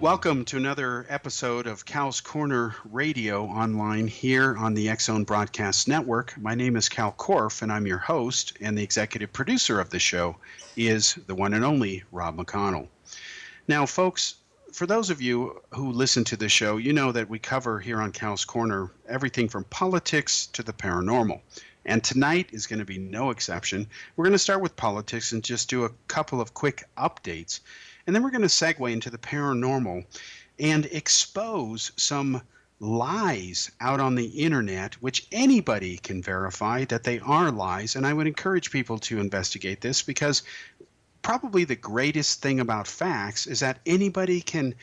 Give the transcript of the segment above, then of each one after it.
Welcome to another episode of Cal's Corner Radio online here on the X Zone Broadcast Network. My name is Kal Korff, and I'm your host, and the executive producer of the show is the one and only Rob McConnell. Now, folks, for those of you who listen to the show, you know that we cover here on Cal's Corner everything from politics to the paranormal. And tonight is going to be no exception. We're going to start with politics and just do a couple of quick updates. And then we're going to segue into the paranormal and expose some lies out on the internet, which anybody can verify that they are lies. And I would encourage people to investigate this because probably the greatest thing about facts is that anybody can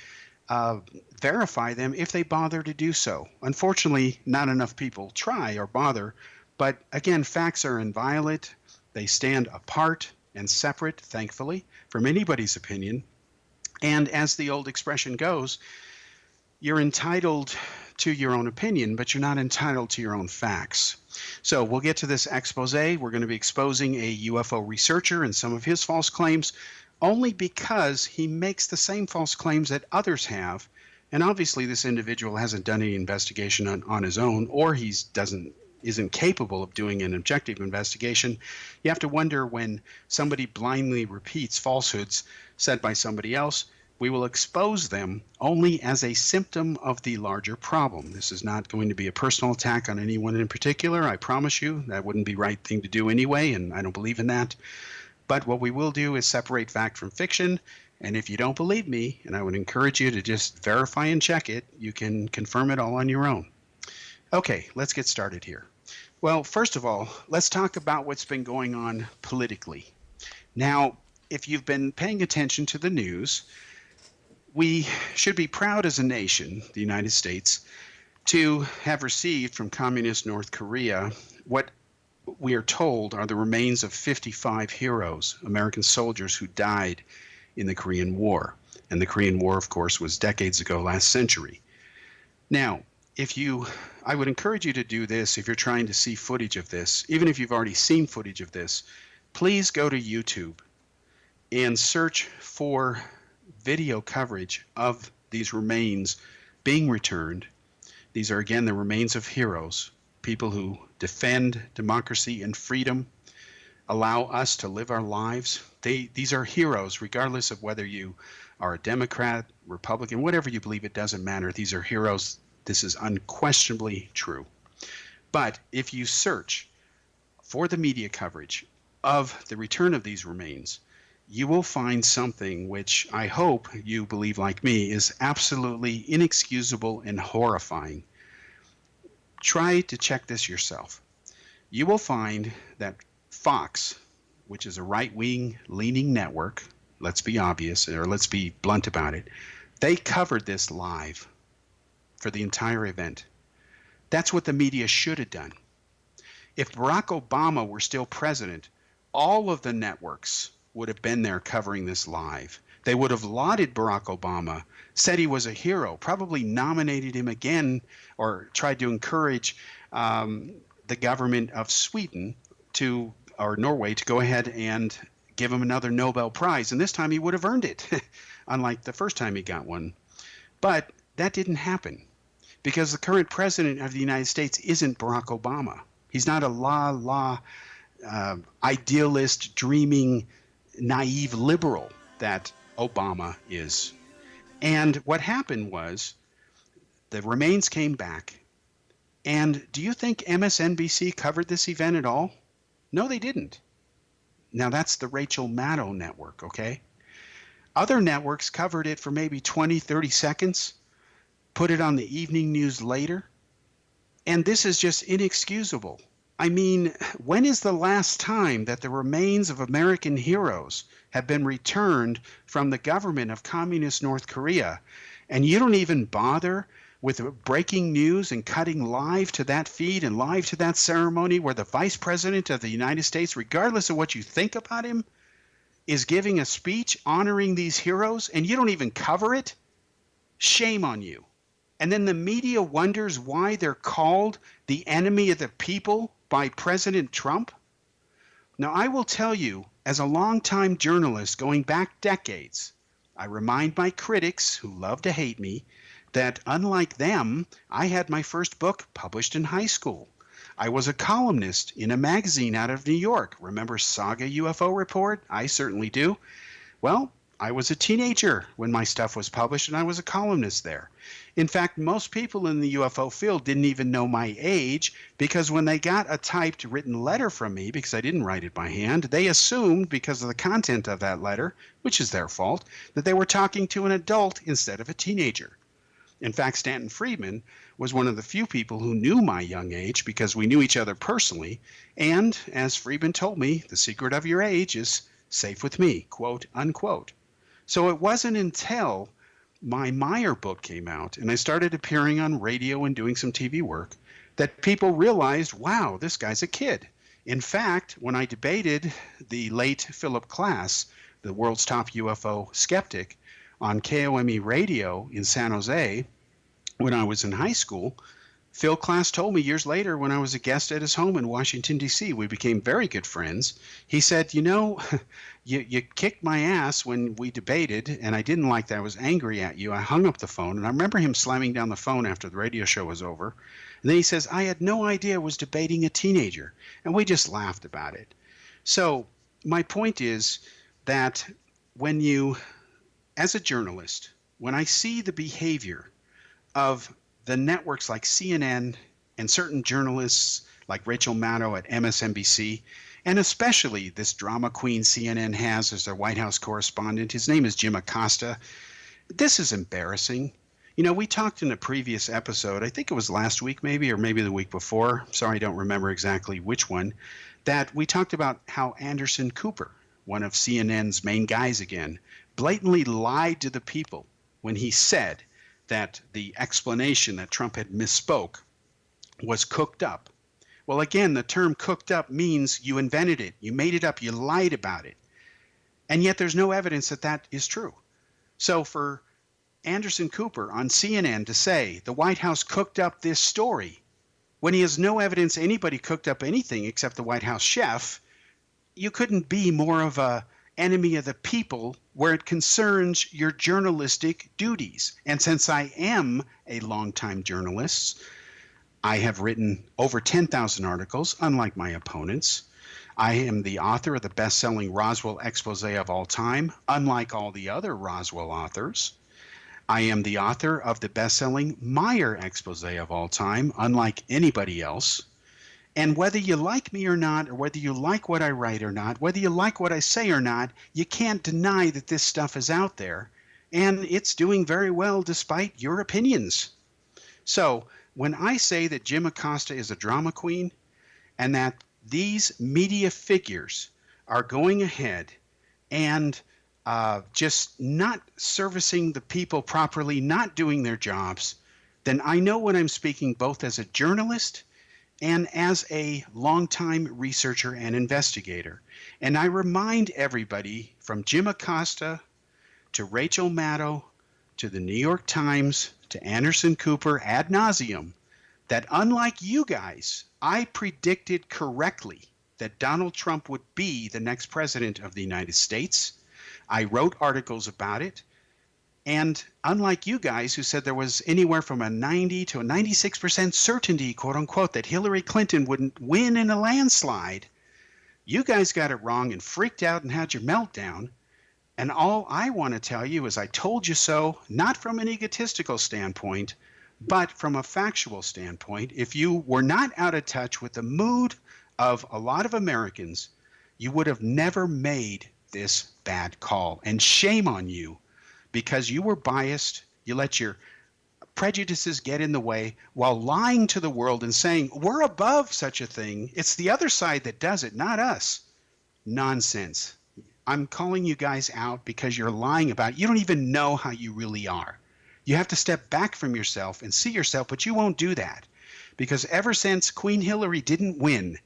verify them if they bother to do so. Unfortunately, not enough people try or bother. But again, facts are inviolate. They stand apart and separate, thankfully, from anybody's opinion. And as the old expression goes, you're entitled to your own opinion, but you're not entitled to your own facts. So we'll get to this expose. We're going to be exposing a UFO researcher and some of his false claims only because he makes the same false claims that others have. And obviously this individual hasn't done any investigation on his own, or isn't capable of doing an objective investigation. You have to wonder when somebody blindly repeats falsehoods said by somebody else, we will expose them only as a symptom of the larger problem. This is not going to be a personal attack on anyone in particular. I promise you that wouldn't be the right thing to do anyway, and I don't believe in that. But what we will do is separate fact from fiction. And if you don't believe me, and I would encourage you to just verify and check it, you can confirm it all on your own. Okay, let's get started here. Well, first of all, let's talk about what's been going on politically. Now, if you've been paying attention to the news, we should be proud as a nation, the United States, to have received from communist North Korea what we are told are the remains of 55 heroes, American soldiers who died in the Korean War. And the Korean War, of course, was decades ago last century. Now, I would encourage you to do this if you're trying to see footage of this. Even if you've already seen footage of this, please go to YouTube and search for video coverage of these remains being returned. These are, again, the remains of heroes, people who defend democracy and freedom, allow us to live our lives. These are heroes, regardless of whether you are a Democrat, Republican, whatever you believe, it doesn't matter. These are heroes. This is unquestionably true. But if you search for the media coverage of the return of these remains, you will find something which I hope you believe, like me, is absolutely inexcusable and horrifying. Try to check this yourself. You will find that Fox, which is a right-wing leaning network, let's be obvious, or let's be blunt about it, they covered this live for the entire event. That's what the media should have done. If Barack Obama were still president, all of the networks would have been there covering this live. They would have lauded Barack Obama, said he was a hero, probably nominated him again, or tried to encourage the government of Sweden or Norway to go ahead and give him another Nobel Prize. And this time he would have earned it, unlike the first time he got one. But that didn't happen, because the current president of the United States isn't Barack Obama. He's not a idealist, dreaming, naive liberal that Obama is. And what happened was the remains came back. And do you think MSNBC covered this event at all? No, they didn't. Now, that's the Rachel Maddow network, okay? Other networks covered it for maybe 20, 30 seconds, put it on the evening news later, and this is just inexcusable. I mean, when is the last time that the remains of American heroes have been returned from the government of communist North Korea, and you don't even bother with breaking news and cutting live to that feed and live to that ceremony where the Vice President of the United States, regardless of what you think about him, is giving a speech honoring these heroes, and you don't even cover it? Shame on you. And then the media wonders why they're called the enemy of the people by President Trump? Now, I will tell you, as a longtime journalist going back decades, I remind my critics who love to hate me that unlike them, I had my first book published in high school. I was a columnist in a magazine out of New York. Remember Saga UFO Report? I certainly do. Well, I was a teenager when my stuff was published, and I was a columnist there. In fact, most people in the UFO field didn't even know my age because when they got a typed written letter from me, because I didn't write it by hand, they assumed, because of the content of that letter, which is their fault, that they were talking to an adult instead of a teenager. In fact, Stanton Friedman was one of the few people who knew my young age because we knew each other personally. And as Friedman told me, the secret of your age is safe with me, quote unquote. So it wasn't until my Meyer book came out and I started appearing on radio and doing some TV work that people realized, wow, this guy's a kid. In fact, when I debated the late Philip Klass, the world's top UFO skeptic, on KOME radio in San Jose when I was in high school, Phil Klass told me years later when I was a guest at his home in Washington, D.C., we became very good friends. He said, you know, you kicked my ass when we debated, and I didn't like that. I was angry at you. I hung up the phone, and I remember him slamming down the phone after the radio show was over. And then he says, I had no idea I was debating a teenager, and we just laughed about it. So my point is that when you, as a journalist, when I see the behavior of the networks like CNN and certain journalists like Rachel Maddow at MSNBC, and especially this drama queen CNN has as their White House correspondent. His name is Jim Acosta. This is embarrassing. You know, we talked in a previous episode, I think it was last week maybe, or maybe the week before, sorry, I don't remember exactly which one, that we talked about how Anderson Cooper, one of CNN's main guys again, blatantly lied to the people when he said that the explanation that Trump had misspoke was cooked up. Well, again, the term cooked up means you invented it, you made it up, you lied about it. And yet there's no evidence that that is true. So for Anderson Cooper on CNN to say the White House cooked up this story when he has no evidence anybody cooked up anything except the White House chef, you couldn't be more of a enemy of the people where it concerns your journalistic duties. And since I am a longtime journalist, I have written over 10,000 articles, unlike my opponents. I am the author of the best-selling Roswell expose of all time, unlike all the other Roswell authors. I am the author of the best-selling Meyer expose of all time, unlike anybody else. And whether you like me or not, or whether you like what I write or not, whether you like what I say or not, you can't deny that this stuff is out there. And it's doing very well despite your opinions. So when I say that Jim Acosta is a drama queen and that these media figures are going ahead and just not servicing the people properly, not doing their jobs, then I know what I'm speaking both as a journalist and as a longtime researcher and investigator. And I remind everybody from Jim Acosta to Rachel Maddow to the New York Times to Anderson Cooper ad nauseum that unlike you guys, I predicted correctly that Donald Trump would be the next president of the United States. I wrote articles about it. And unlike you guys who said there was anywhere from a 90 to a 96% certainty, quote unquote, that Hillary Clinton wouldn't win in a landslide, you guys got it wrong and freaked out and had your meltdown. And all I want to tell you is I told you so, not from an egotistical standpoint, but from a factual standpoint. If you were not out of touch with the mood of a lot of Americans, you would have never made this bad call. And shame on you. Because you were biased, you let your prejudices get in the way while lying to the world and saying, we're above such a thing. It's the other side that does it, not us. Nonsense. I'm calling you guys out because you're lying about it. You don't even know how you really are. You have to step back from yourself and see yourself, but you won't do that. Because ever since Queen Hillary didn't win,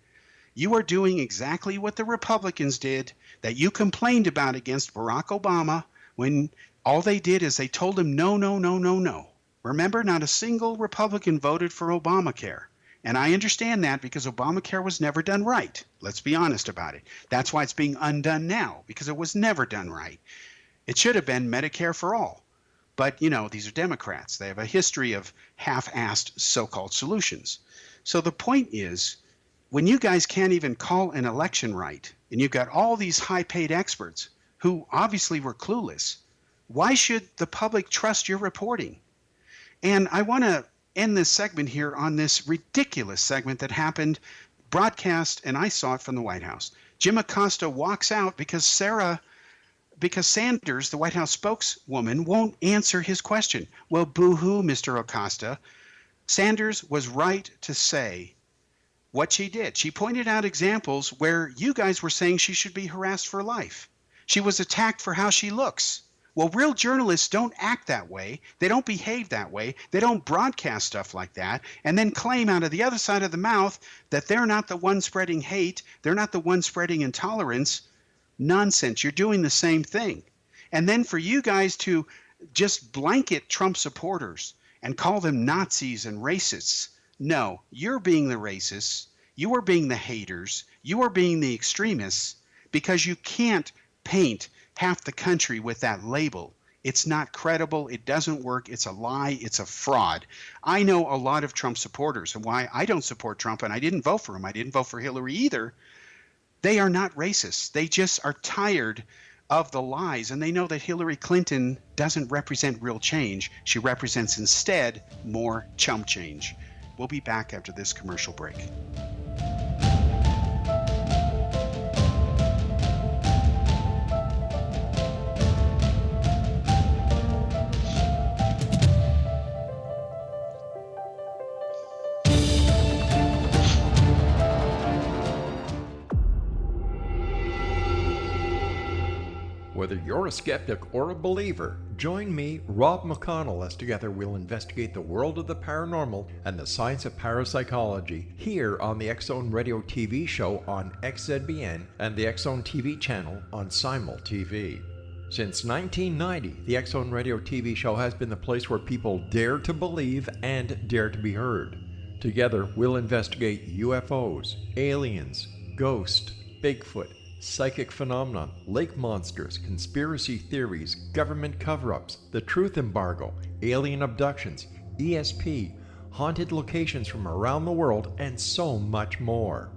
you are doing exactly what the Republicans did that you complained about against Barack Obama when all they did is they told him no, no, no, no, no. Remember, not a single Republican voted for Obamacare. And I understand that because Obamacare was never done right. Let's be honest about it. That's why it's being undone now, because it was never done right. It should have been Medicare for all. But, these are Democrats. They have a history of half-assed so-called solutions. So the point is, when you guys can't even call an election right, and you've got all these high-paid experts who obviously were clueless, why should the public trust your reporting? And I want to end this segment here on this ridiculous segment that happened, broadcast, and I saw it from the White House. Jim Acosta walks out because Sanders, the White House spokeswoman, won't answer his question. Well, boo-hoo, Mr. Acosta. Sanders was right to say what she did. She pointed out examples where you guys were saying she should be harassed for life. She was attacked for how she looks. Well, real journalists don't act that way. They don't behave that way. They don't broadcast stuff like that and then claim out of the other side of the mouth that they're not the one spreading hate. They're not the one spreading intolerance. Nonsense. You're doing the same thing. And then for you guys to just blanket Trump supporters and call them Nazis and racists. No, you're being the racists. You are being the haters. You are being the extremists because you can't paint half the country with that label. It's not credible. It doesn't work. It's a lie. It's a fraud. I know a lot of Trump supporters, and why I don't support Trump, and I didn't vote for him. I didn't vote for Hillary either. They are not racist. They just are tired of the lies, and they know that Hillary Clinton doesn't represent real change. She represents instead more chump change. We'll be back after this commercial break. Whether you're a skeptic or a believer, join me, Rob McConnell, as together we'll investigate the world of the paranormal and the science of parapsychology here on the X-Zone Radio TV show on XZBN and the X-Zone TV channel on Simul TV. Since 1990, the X-Zone Radio TV show has been the place where people dare to believe and dare to be heard. Together, we'll investigate UFOs, aliens, ghosts, Bigfoot, psychic phenomenon, lake monsters, conspiracy theories, government cover-ups, the truth embargo, alien abductions, ESP, haunted locations from around the world, and so much more.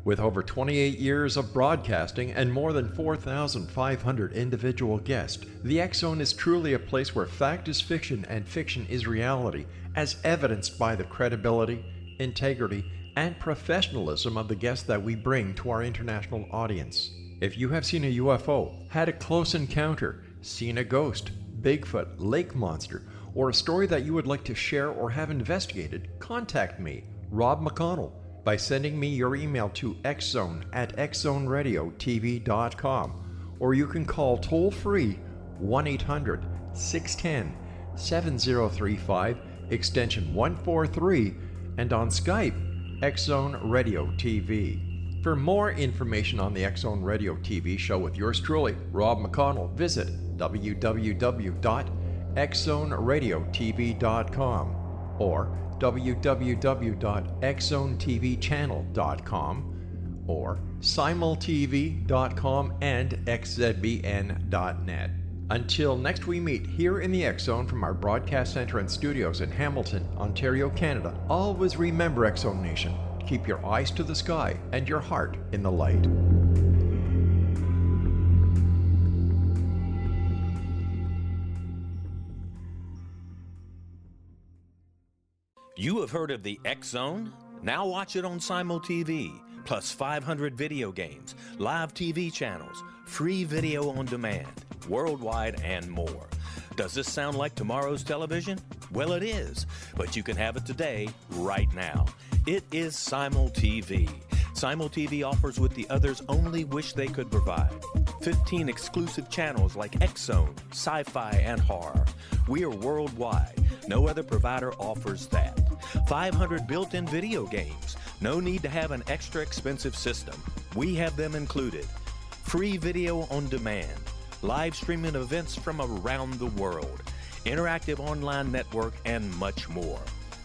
With over 28 years of broadcasting and more than 4,500 individual guests, the X-Zone is truly a place where fact is fiction and fiction is reality, as evidenced by the credibility, integrity, and professionalism of the guests that we bring to our international audience. If you have seen a UFO, had a close encounter, seen a ghost, Bigfoot, lake monster, or a story that you would like to share or have investigated, contact me, Rob McConnell, by sending me your email to xzone@xzoneradiotv.com, or you can call toll-free 1-800-610-7035, extension 143, and on Skype, X-Zone Radio TV. For more information on the X-Zone Radio TV show with yours truly, Rob McConnell, visit www.xzoneradiotv.com or www.xzonetvchannel.com or simultv.com and xzbn.net. Until next we meet here in the X-Zone from our broadcast center and studios in Hamilton, Ontario, Canada, always remember, X-Zone Nation, keep your eyes to the sky and your heart in the light. You have heard of the X-Zone? Now watch it on Simul TV, plus 500 video games, live TV channels, free video on demand, worldwide, and more. Does this sound like tomorrow's television? Well, it is, but you can have it today, right now. It is Simul TV. Simul TV offers what the others only wish they could provide. 15 exclusive channels like X-Zone, sci-fi, and horror. We are worldwide. No other provider offers that. 500 built-in video games. No need to have an extra expensive system. We have them included. Free video on demand. Live streaming events from around the world. Interactive online network, and much more.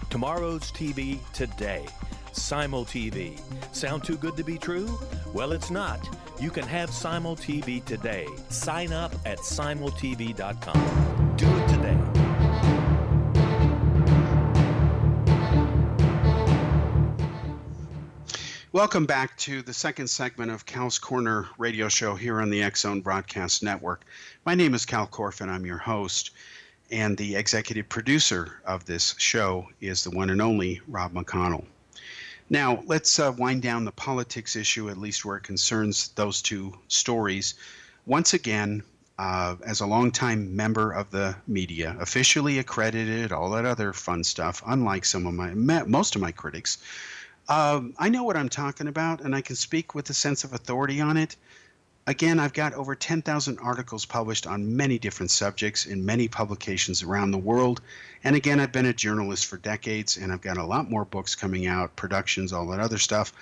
Tomorrow's TV today. Simul TV. Sound too good to be true? Well, it's not. You can have Simul TV today. Sign up at simultv.com. Do it today. Welcome back to the second segment of Kal's Corner radio show here on the X-Zone Broadcast Network. My name is Kal Korff, and I'm your host. And the executive producer of this show is the one and only Rob McConnell. Now, let's wind down the politics issue, at least where it concerns those two stories. Once again, as a longtime member of the media, officially accredited, all that other fun stuff, unlike most of my critics, I know what I'm talking about, and I can speak with a sense of authority on it. Again, I've got over 10,000 articles published on many different subjects in many publications around the world. And again, I've been a journalist for decades, and I've got a lot more books coming out, productions, all that other stuff.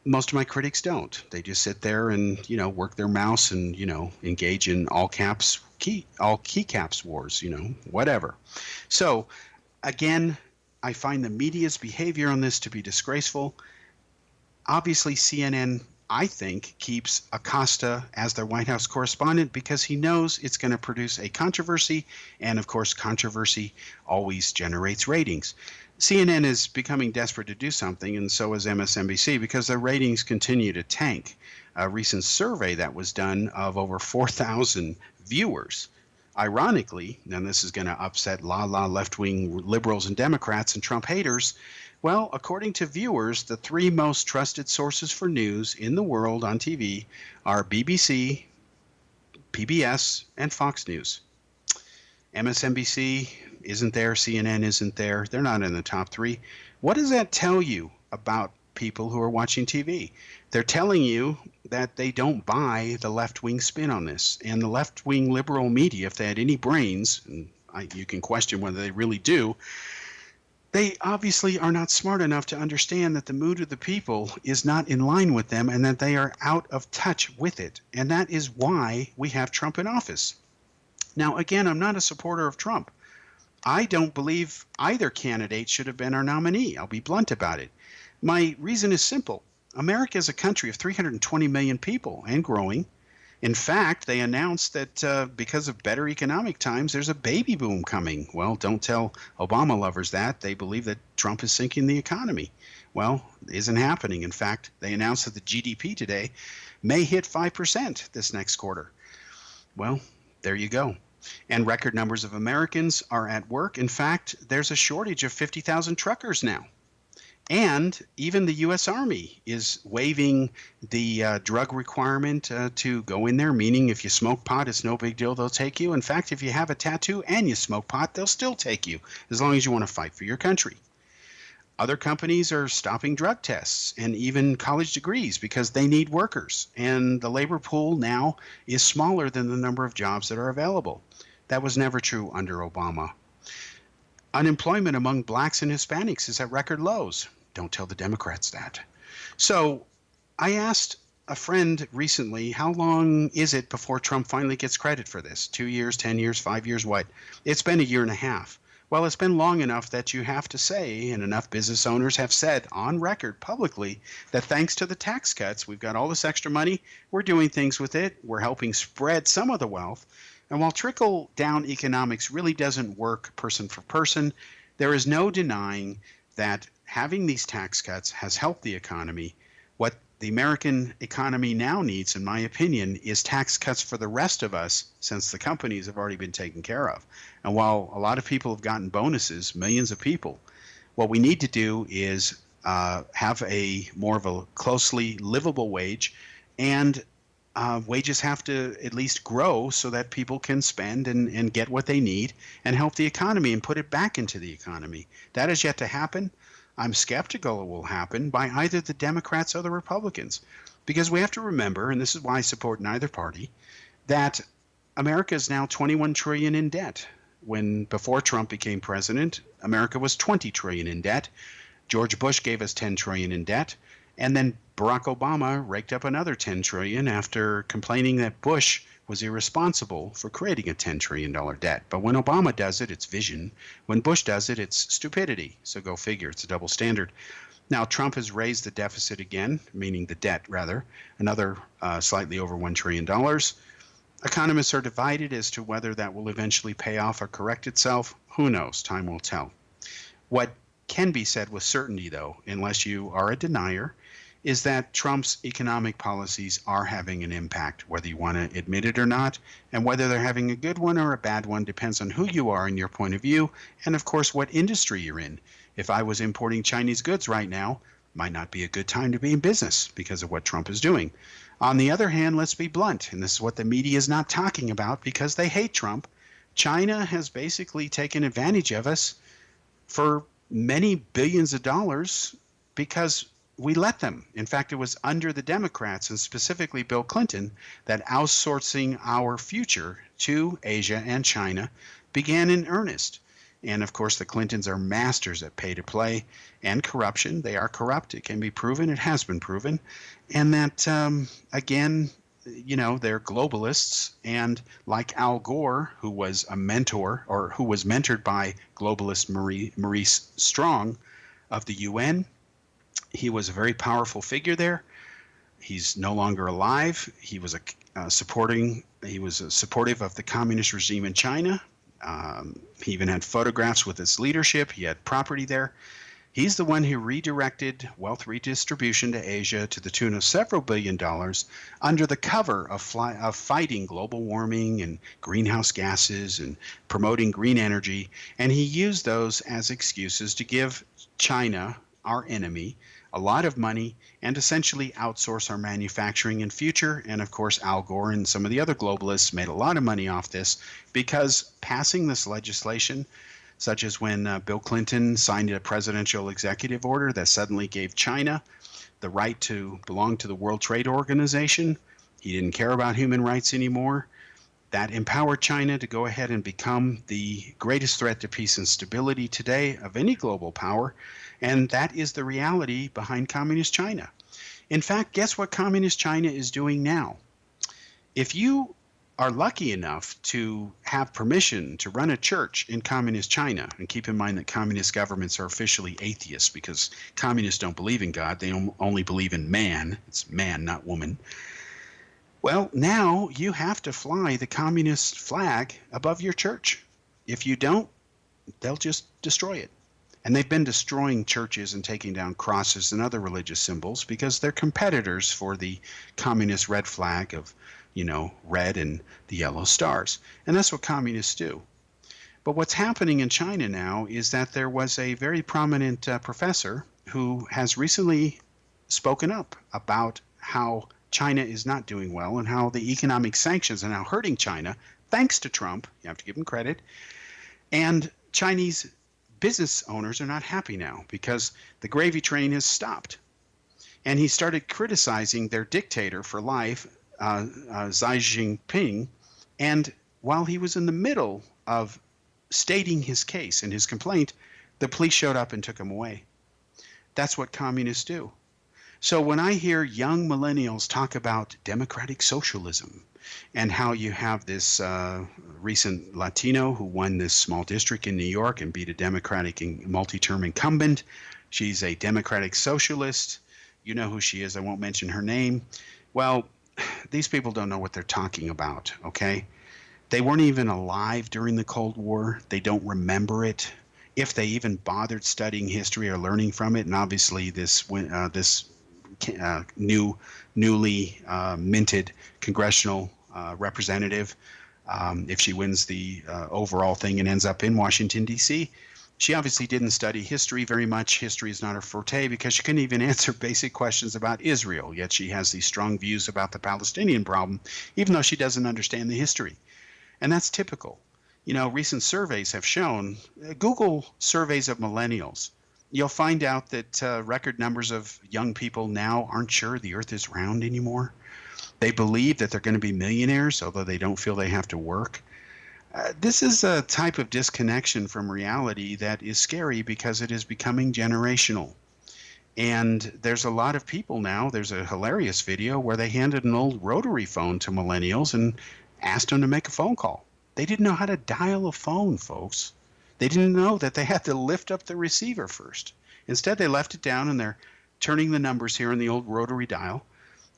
Most of my critics don't. They just sit there and, work their mouse and, engage in all keycaps wars, whatever. So, again, I find the media's behavior on this to be disgraceful. Obviously, CNN, I think, keeps Acosta as their White House correspondent because he knows it's going to produce a controversy, and of course, controversy always generates ratings. CNN is becoming desperate to do something, and so is MSNBC, because their ratings continue to tank. A recent survey that was done of over 4,000 viewers, ironically, and this is going to upset left-wing liberals and Democrats and Trump haters, well, according to viewers, the three most trusted sources for news in the world on TV are BBC, PBS, and Fox News. MSNBC isn't there, CNN isn't there. They're not in the top three. What does that tell you about people who are watching TV? They're telling you that they don't buy the left-wing spin on this. And the left-wing liberal media, if they had any brains, and you can question whether they really do, they obviously are not smart enough to understand that the mood of the people is not in line with them and that they are out of touch with it. And that is why we have Trump in office. Now, again, I'm not a supporter of Trump. I don't believe either candidate should have been our nominee. I'll be blunt about it. My reason is simple. America is a country of 320 million people and growing. In fact, they announced that because of better economic times, there's a baby boom coming. Well, don't tell Obama lovers that. They believe that Trump is sinking the economy. Well, it isn't happening. In fact, they announced that the GDP today may hit 5% this next quarter. Well, there you go. And record numbers of Americans are at work. In fact, there's a shortage of 50,000 truckers now. And even the U.S. Army is waiving the drug requirement to go in there, meaning if you smoke pot, it's no big deal, they'll take you. In fact, if you have a tattoo and you smoke pot, they'll still take you, as long as you want to fight for your country. Other companies are stopping drug tests and even college degrees because they need workers. And the labor pool now is smaller than the number of jobs that are available. That was never true under Obama. Unemployment among blacks and Hispanics is at record lows. Don't tell the Democrats that. So I asked a friend recently, how long is it before Trump finally gets credit for this? 2 years, 10 years, 5 years, what? It's been a year and a half. Well, it's been long enough that you have to say, and enough business owners have said on record publicly, that thanks to the tax cuts, we've got all this extra money, we're doing things with it, we're helping spread some of the wealth. And while trickle-down economics really doesn't work person for person, there is no denying that having these tax cuts has helped the economy. What the American economy now needs, in my opinion, is tax cuts for the rest of us, since the companies have already been taken care of. And while a lot of people have gotten bonuses, millions of people, what we need to do is have a more of a closely livable wage, and wages have to at least grow so that people can spend and get what they need and help the economy and put it back into the economy. That is yet to happen. I'm skeptical it will happen by either the Democrats or the Republicans, because we have to remember, and this is why I support neither party, that America is now 21 trillion in debt. When before Trump became president, America was 20 trillion in debt. George Bush gave us 10 trillion in debt. And then Barack Obama raked up another 10 trillion after complaining that Bush was irresponsible for creating a $10 trillion debt. But when Obama does it, it's vision. When Bush does it, it's stupidity. So go figure, it's a double standard. Now, Trump has raised the deficit again, meaning the debt, rather, another slightly over $1 trillion. Economists are divided as to whether that will eventually pay off or correct itself. Who knows? Time will tell. What can be said with certainty, though, unless you are a denier, is that Trump's economic policies are having an impact, whether you want to admit it or not. And whether they're having a good one or a bad one depends on who you are and your point of view, and of course, what industry you're in. If I was importing Chinese goods right now, might not be a good time to be in business because of what Trump is doing. On the other hand, let's be blunt, and this is what the media is not talking about because they hate Trump. China has basically taken advantage of us for many billions of dollars because we let them. In fact, it was under the Democrats and specifically Bill Clinton that outsourcing our future to Asia and China began in earnest. And of course, the Clintons are masters at pay to play and corruption. They are corrupt. It can be proven. It has been proven. And that, again, they're globalists. And like Al Gore, who was a mentor or who was mentored by globalist Maurice Strong of the UN, he was a very powerful figure there. He's no longer alive. He was supportive of the communist regime in China. He even had photographs with its leadership. He had property there. He's the one who redirected wealth redistribution to Asia to the tune of several $billion under the cover of fighting global warming and greenhouse gases and promoting green energy. And he used those as excuses to give China, our enemy, a lot of money and essentially outsource our manufacturing and future. And of course, Al Gore and some of the other globalists made a lot of money off this because passing this legislation, such as when Bill Clinton signed a presidential executive order that suddenly gave China the right to belong to the World Trade Organization. He didn't care about human rights anymore. That empowered China to go ahead and become the greatest threat to peace and stability today of any global power. And that is the reality behind communist China. In fact, guess what communist China is doing now? If you are lucky enough to have permission to run a church in communist China, and keep in mind that communist governments are officially atheists because communists don't believe in God, they only believe in man. It's man, not woman. Well, now you have to fly the communist flag above your church. If you don't, they'll just destroy it. And they've been destroying churches and taking down crosses and other religious symbols because they're competitors for the communist red flag of, red and the yellow stars. And that's what communists do. But what's happening in China now is that there was a very prominent professor who has recently spoken up about how China is not doing well and how the economic sanctions are now hurting China, thanks to Trump. You have to give him credit. And Chinese business owners are not happy now because the gravy train has stopped. And he started criticizing their dictator for life, Xi Jinping. And while he was in the middle of stating his case and his complaint, the police showed up and took him away. That's what communists do. So when I hear young millennials talk about democratic socialism and how you have this recent Latino who won this small district in New York and beat a Democratic multi-term incumbent, she's a democratic socialist. You know who she is. I won't mention her name. Well, these people don't know what they're talking about, okay? They weren't even alive during the Cold War. They don't remember it. If they even bothered studying history or learning from it, and obviously this newly minted congressional representative, if she wins the overall thing and ends up in Washington, D.C., she obviously didn't study history very much. History is not her forte because she couldn't even answer basic questions about Israel, yet she has these strong views about the Palestinian problem, even though she doesn't understand the history. And that's typical. Recent surveys have shown, Google surveys of millennials, you'll find out that record numbers of young people now aren't sure the earth is round anymore. They believe that they're going to be millionaires, although they don't feel they have to work. This is a type of disconnection from reality that is scary because it is becoming generational. And there's a lot of people now, there's a hilarious video where they handed an old rotary phone to millennials and asked them to make a phone call. They didn't know how to dial a phone, folks. They didn't know that they had to lift up the receiver first. Instead, they left it down and they're turning the numbers here in the old rotary dial.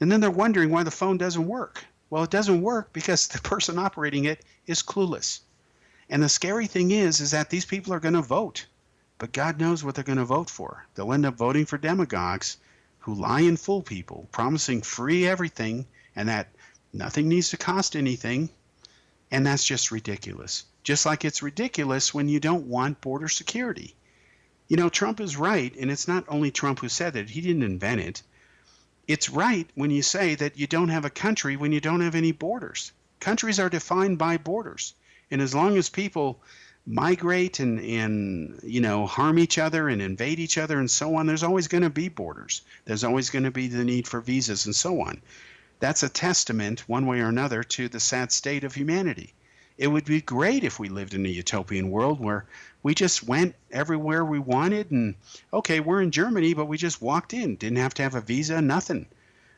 And then they're wondering why the phone doesn't work. Well, it doesn't work because the person operating it is clueless. And the scary thing is that these people are going to vote. But God knows what they're going to vote for. They'll end up voting for demagogues who lie and fool people, promising free everything and that nothing needs to cost anything. And that's just ridiculous. Just like it's ridiculous when you don't want border security. You know, Trump is right, and it's not only Trump who said it. He didn't invent it. It's right when you say that you don't have a country when you don't have any borders. Countries are defined by borders. And as long as people migrate and harm each other and invade each other and so on, there's always going to be borders. There's always going to be the need for visas and so on. That's a testament, one way or another, to the sad state of humanity. It would be great if we lived in a utopian world where we just went everywhere we wanted and, okay, we're in Germany, but we just walked in, didn't have to have a visa, nothing.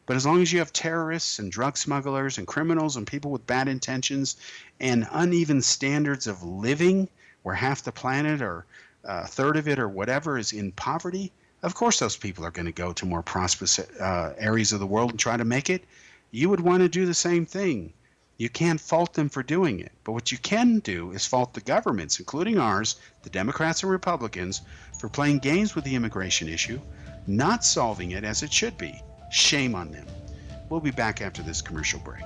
But as long as you have terrorists and drug smugglers and criminals and people with bad intentions and uneven standards of living, where half the planet or a third of it or whatever is in poverty, of course those people are going to go to more prosperous areas of the world and try to make it. You would want to do the same thing. You can't fault them for doing it. But what you can do is fault the governments, including ours, the Democrats and Republicans, for playing games with the immigration issue, not solving it as it should be. Shame on them. We'll be back after this commercial break.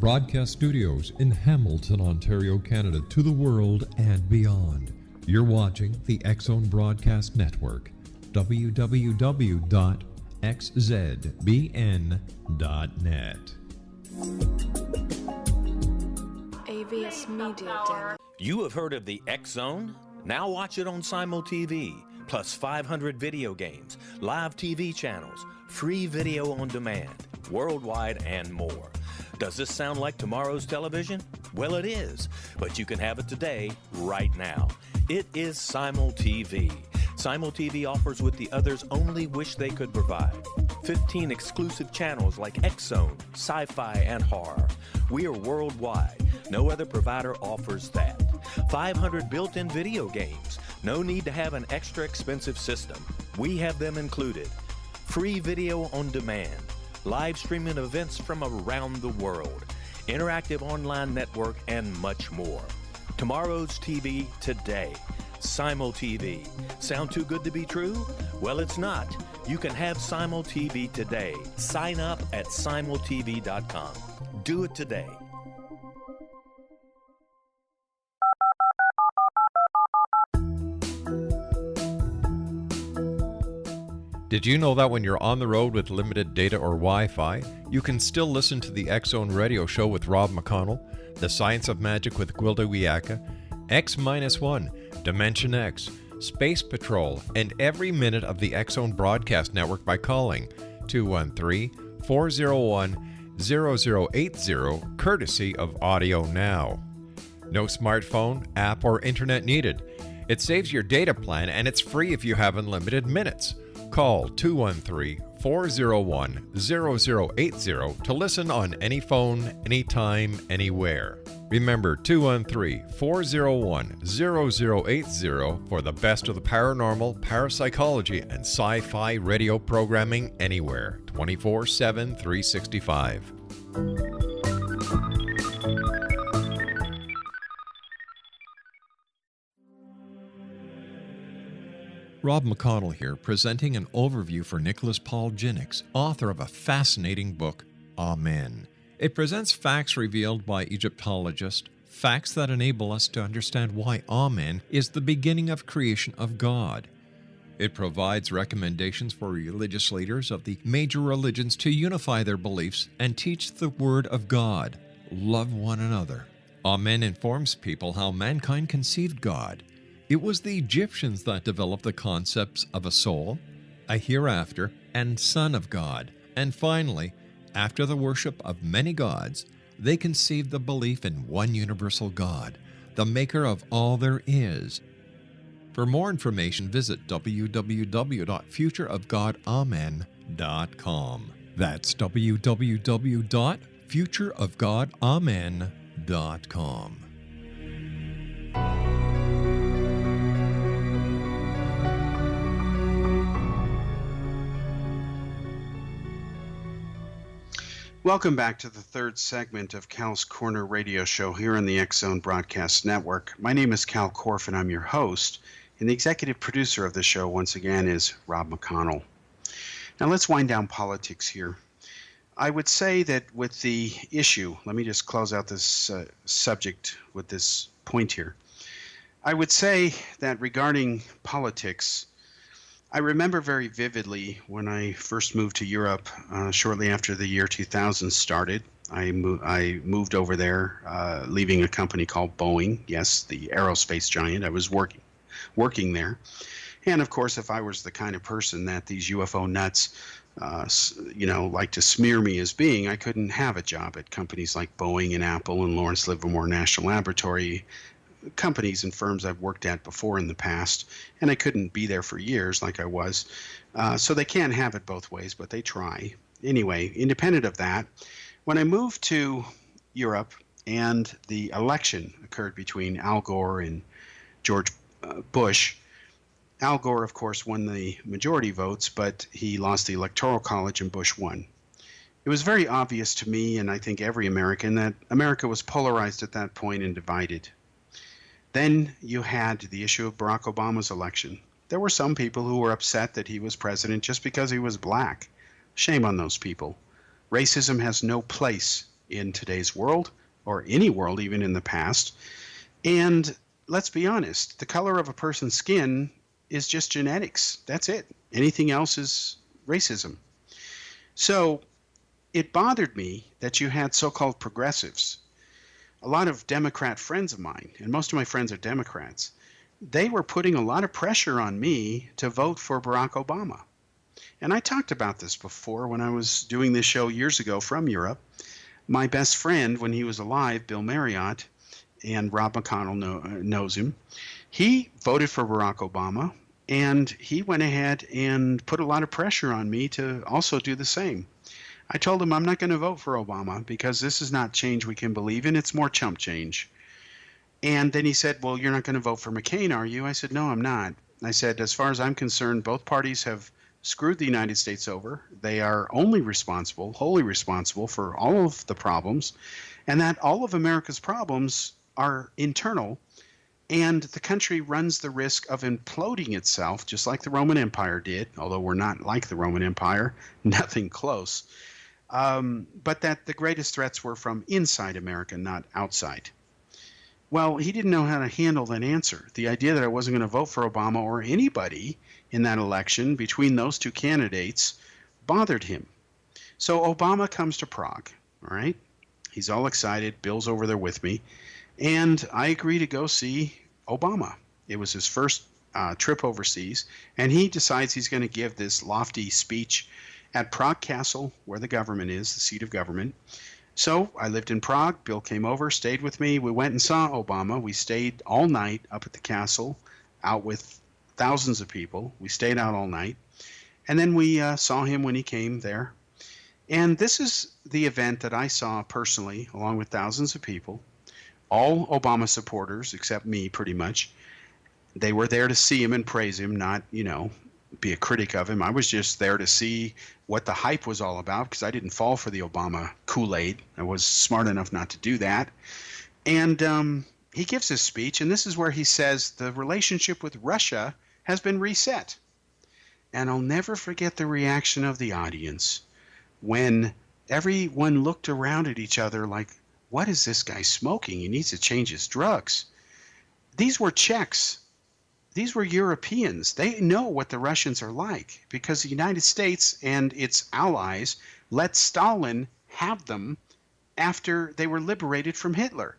Broadcast studios in Hamilton, Ontario, Canada, to the world and beyond. You're watching the X-Zone Broadcast Network, www.xzbn.net. AVS Media. You have heard of the X-Zone? Now watch it on Simul TV, plus 500 video games, live TV channels, free video on demand, worldwide, and more. Does this sound like tomorrow's television? Well, it is, but you can have it today, right now. It is Simul TV. Simul TV offers what the others only wish they could provide. 15 exclusive channels like X-Zone, sci-fi, and horror. We are worldwide. No other provider offers that. 500 built-in video games. No need to have an extra expensive system. We have them included. Free video on demand. Live streaming events from around the world, interactive online network, and much more. Tomorrow's TV today. Simul TV. Sound too good to be true? Well, it's not. You can have Simul TV today. Sign up at simultv.com. Do it today. Did you know that when you're on the road with limited data or Wi-Fi, you can still listen to the X-Zone Radio Show with Rob McConnell, The Science of Magic with Gwilda Wiyaka, X-1, Dimension X, Space Patrol, and every minute of the X-Zone Broadcast Network by calling 213-401-0080, courtesy of Audio Now. No smartphone, app, or internet needed. It saves your data plan and it's free if you have unlimited minutes. Call 213-401-0080 to listen on any phone, anytime, anywhere. Remember 213-401-0080 for the best of the paranormal, parapsychology, and sci-fi radio programming anywhere, 24/7, 365. Rob McConnell here, presenting an overview for Nicholas Paul Jennings, author of a fascinating book, Amen. It presents facts revealed by Egyptologists, facts that enable us to understand why Amen is the beginning of creation of God. It provides recommendations for religious leaders of the major religions to unify their beliefs and teach the Word of God. Love one another. Amen informs people how mankind conceived God. It was the Egyptians that developed the concepts of a soul, a hereafter, and Son of God. And finally, after the worship of many gods, they conceived the belief in one universal God, the maker of all there is. For more information, visit www.futureofgodamen.com. That's www.futureofgodamen.com. Welcome back to the third segment of Cal's Corner radio show here on the X-Zone Broadcast Network. My name is Kal Korff, and I'm your host. And the executive producer of the show, once again, is Rob McConnell. Now let's wind down politics here. I would say that with the issue, let me just close out this subject with this point here. I would say that regarding politics, I remember very vividly when I first moved to Europe shortly after the year 2000 started. I moved over there, leaving a company called Boeing. Yes, the aerospace giant. I was working there. And of course, if I was the kind of person that these UFO nuts, like to smear me as being, I couldn't have a job at companies like Boeing and Apple and Lawrence Livermore National Laboratory, companies and firms I've worked at before in the past, and I couldn't be there for years like I was. So they can't have it both ways, but they try. Anyway, independent of that, when I moved to Europe and the election occurred between Al Gore and George Bush, Al Gore, of course, won the majority votes, but he lost the Electoral College and Bush won. It was very obvious to me, and I think every American, that America was polarized at that point and divided. Then you had the issue of Barack Obama's election. There were some people who were upset that he was president just because he was black. Shame on those people. Racism has no place in today's world, or any world even in the past. And let's be honest, the color of a person's skin is just genetics. That's it. Anything else is racism. So it bothered me that you had so-called progressives. A lot of Democrat friends of mine, and most of my friends are Democrats, they were putting a lot of pressure on me to vote for Barack Obama. And I talked about this before when I was doing this show years ago from Europe. My best friend, when he was alive, Bill Marriott, and Rob McConnell knows him, he voted for Barack Obama, and he went ahead and put a lot of pressure on me to also do the same. I told him I'm not going to vote for Obama because this is not change we can believe in. It's more chump change. And then he said, well, you're not going to vote for McCain, are you? I said, no, I'm not. I said, as far as I'm concerned, both parties have screwed the United States over. They are wholly responsible for all of the problems, and that all of America's problems are internal, and the country runs the risk of imploding itself, just like the Roman Empire did, although we're not like the Roman Empire, nothing close. But that the greatest threats were from inside America, not outside. Well, he didn't know how to handle that answer. The idea that I wasn't going to vote for Obama or anybody in that election between those two candidates bothered him. So Obama comes to Prague, all right? He's all excited. Bill's over there with me. And I agree to go see Obama. It was his first trip overseas, and he decides he's going to give this lofty speech at Prague Castle, where the government is, the seat of government. So I lived in Prague. Bill came over, stayed with me. We went and saw Obama. We stayed all night up at the castle, out with thousands of people. We stayed out all night. And then we saw him when he came there. And this is the event that I saw personally, along with thousands of people, all Obama supporters, except me, pretty much. They were there to see him and praise him, not, be a critic of him. I was just there to see what the hype was all about because I didn't fall for the Obama Kool-Aid. I was smart enough not to do that. And he gives his speech, and this is where he says the relationship with Russia has been reset. And I'll never forget the reaction of the audience when everyone looked around at each other like, what is this guy smoking? He needs to change his drugs. These were Czechs. These were Europeans. They know what the Russians are like because the United States and its allies let Stalin have them after they were liberated from Hitler.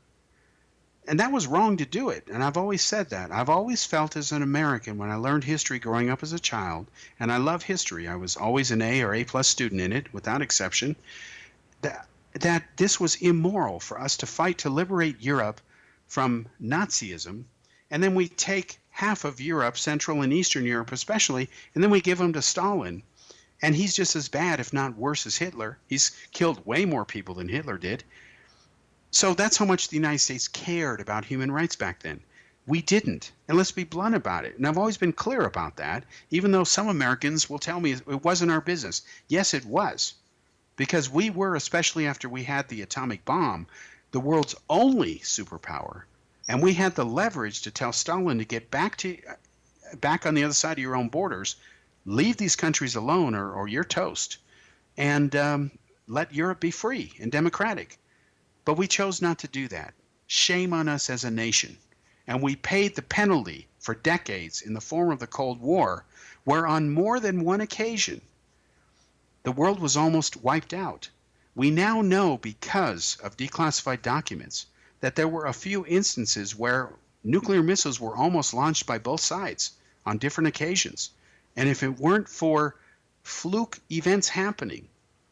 And that was wrong to do it. And I've always said that. I've always felt as an American when I learned history growing up as a child, and I love history. I was always an A or A plus student in it, without exception, that this was immoral for us to fight to liberate Europe from Nazism, and then we take half of Europe, Central and Eastern Europe especially, and then we give them to Stalin. And he's just as bad, if not worse, as Hitler. He's killed way more people than Hitler did. So that's how much the United States cared about human rights back then. We didn't. And let's be blunt about it. And I've always been clear about that, even though some Americans will tell me it wasn't our business. Yes, it was. Because we were, especially after we had the atomic bomb, the world's only superpower. And we had the leverage to tell Stalin to get back on the other side of your own borders, leave these countries alone or you're toast, and let Europe be free and democratic. But we chose not to do that. Shame on us as a nation. And we paid the penalty for decades in the form of the Cold War, where on more than one occasion, the world was almost wiped out. We now know, because of declassified documents, that there were a few instances where nuclear missiles were almost launched by both sides on different occasions. And if it weren't for fluke events happening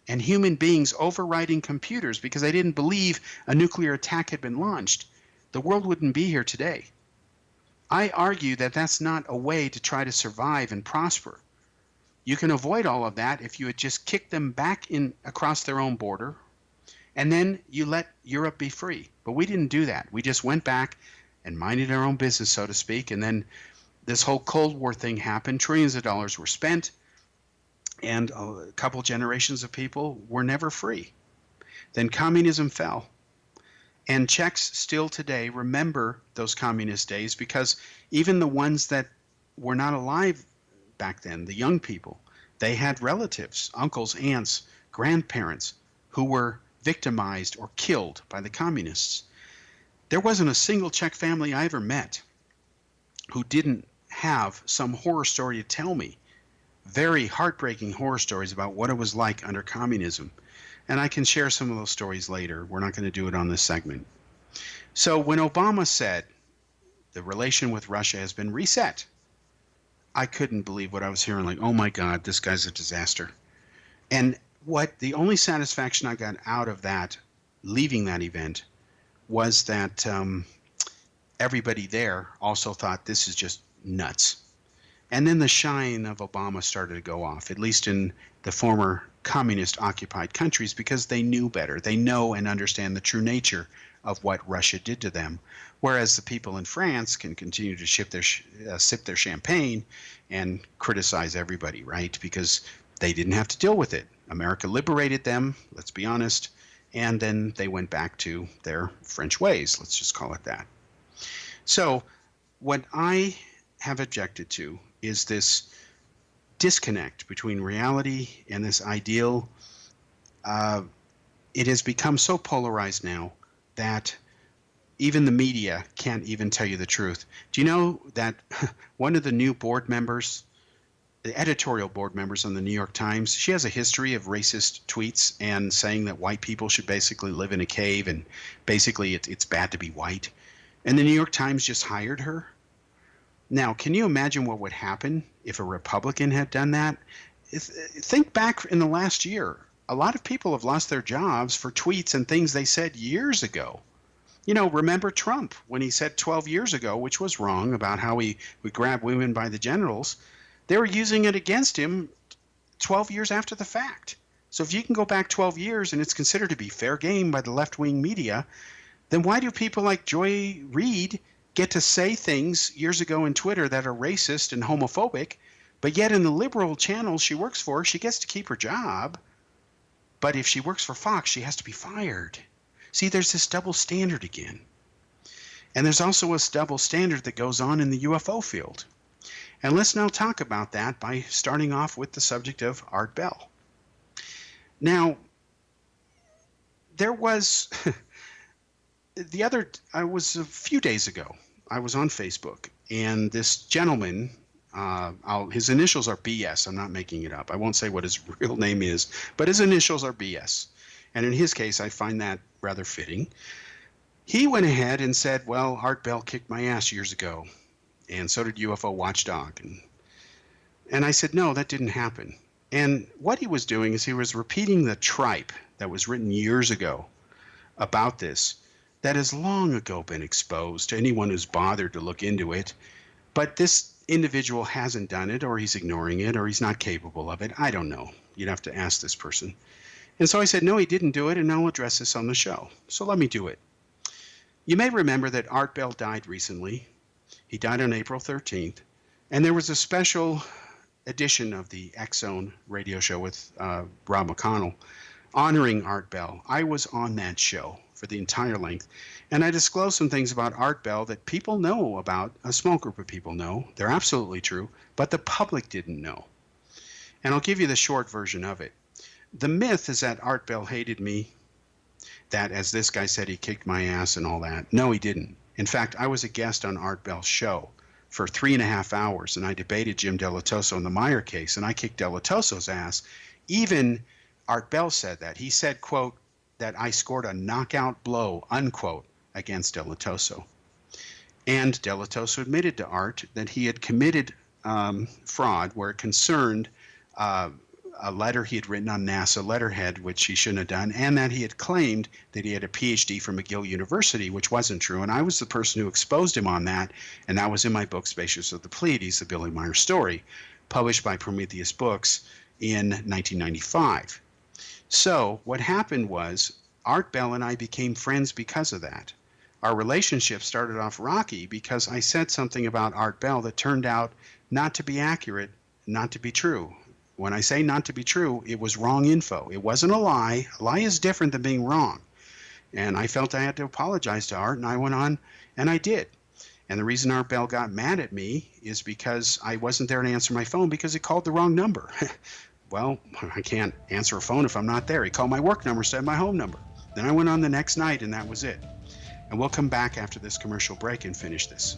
and human beings overriding computers because they didn't believe a nuclear attack had been launched, the world wouldn't be here today. I argue that that's not a way to try to survive and prosper. You can avoid all of that if you had just kicked them back in across their own border, and then you let Europe be free. But we didn't do that. We just went back and minded our own business, so to speak, and then this whole Cold War thing happened. Trillions of dollars were spent, and a couple generations of people were never free. Then communism fell. And Czechs still today remember those communist days, because even the ones that were not alive back then, the young people, they had relatives, uncles, aunts, grandparents who were victimized or killed by the communists. There wasn't a single Czech family I ever met who didn't have some horror story to tell me. Very heartbreaking horror stories about what it was like under communism. And I can share some of those stories later. We're not going to do it on this segment. So when Obama said the relation with Russia has been reset, I couldn't believe what I was hearing. Like, oh my God, this guy's a disaster. And the only satisfaction I got out of that, leaving that event, was that everybody there also thought this is just nuts. And then the shine of Obama started to go off, at least in the former communist-occupied countries, because they knew better. They know and understand the true nature of what Russia did to them, whereas the people in France can continue to sip their champagne and criticize everybody, right? Because they didn't have to deal with it. America liberated them, let's be honest, and then they went back to their French ways, let's just call it that. So what I have objected to is this disconnect between reality and this ideal. It has become so polarized now that even the media can't even tell you the truth. Do you know that one of the new board members, the editorial board members on the New York Times, she has a history of racist tweets and saying that white people should basically live in a cave, and basically it's bad to be white. And the New York Times just hired her. Now, can you imagine what would happen if a Republican had done that? Think back in the last year. A lot of people have lost their jobs for tweets and things they said years ago. You know, remember Trump when he said 12 years ago, which was wrong, about how we would grab women by the genitals. They were using it against him 12 years after the fact. So if you can go back 12 years and it's considered to be fair game by the left-wing media, then why do people like Joy Reid get to say things years ago in Twitter that are racist and homophobic, but yet in the liberal channels she works for, she gets to keep her job, but if she works for Fox, she has to be fired? See, there's this double standard again. And there's also a double standard that goes on in the UFO field. And let's now talk about that by starting off with the subject of Art Bell. Now, there was a few days ago, I was on Facebook, and this gentleman, his initials are BS. I'm not making it up. I won't say what his real name is, but his initials are BS. And in his case, I find that rather fitting. He went ahead and said, well, Art Bell kicked my ass years ago, and so did UFO Watchdog. And I said, no, that didn't happen. And what he was doing is he was repeating the tripe that was written years ago about this, that has long ago been exposed to anyone who's bothered to look into it. But this individual hasn't done it, or he's ignoring it, or he's not capable of it. I don't know. You'd have to ask this person. And so I said, no, he didn't do it, and I'll address this on the show. So let me do it. You may remember that Art Bell died recently. He died on April 13th, and there was a special edition of the X-Zone radio show with Rob McConnell honoring Art Bell. I was on that show for the entire length, and I disclosed some things about Art Bell that people know about, a small group of people know. They're absolutely true, but the public didn't know. And I'll give you the short version of it. The myth is that Art Bell hated me, that, as this guy said, he kicked my ass and all that. No, he didn't. In fact, I was a guest on Art Bell's show for 3.5 hours, and I debated Jim Delatoso in the Meyer case, and I kicked Delatoso's ass. Even Art Bell said that. He said, quote, that I scored a knockout blow, unquote, against Delatoso. And Delatoso admitted to Art that he had committed fraud where it concerned a letter he had written on NASA letterhead, which he shouldn't have done, and that he had claimed that he had a PhD from McGill University, which wasn't true. And I was the person who exposed him on that, and that was in my book, Spacious of the Pleiades, the Billy Meyer story, published by Prometheus Books in 1995. So what happened was Art Bell and I became friends because of that. Our relationship started off rocky because I said something about Art Bell that turned out not to be accurate, not to be true. When I say not to be true, it was wrong info. It wasn't a lie. A lie is different than being wrong. And I felt I had to apologize to Art, and I went on, and I did. And the reason Art Bell got mad at me is because I wasn't there to answer my phone because he called the wrong number. Well, I can't answer a phone if I'm not there. He called my work number instead of my home number. Then I went on the next night, and that was it. And we'll come back after this commercial break and finish this.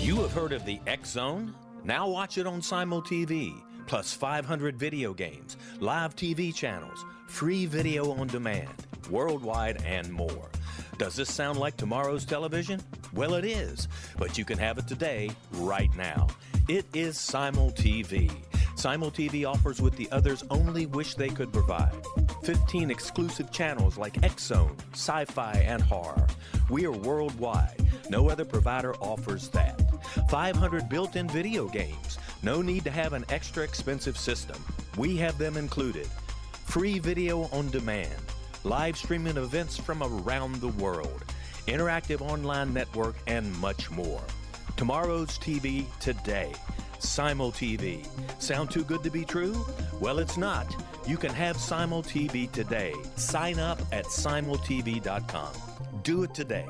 You have heard of the X-Zone? Now watch it on Simul TV, plus 500 video games, live TV channels, free video on demand, worldwide, and more. Does this sound like tomorrow's television? Well, it is, but you can have it today, right now. It is Simul TV. Simul TV offers what the others only wish they could provide. 15 exclusive channels like X-Zone, sci-fi, and horror. We are worldwide. No other provider offers that. 500 built-in video games. No need to have an extra expensive system. We have them included. Free video on demand. Live streaming events from around the world. Interactive online network, and much more. Tomorrow's TV today. Simul TV. Sound too good to be true? Well, it's not. You can have Simul TV today. Sign up at simultv.com. Do it today.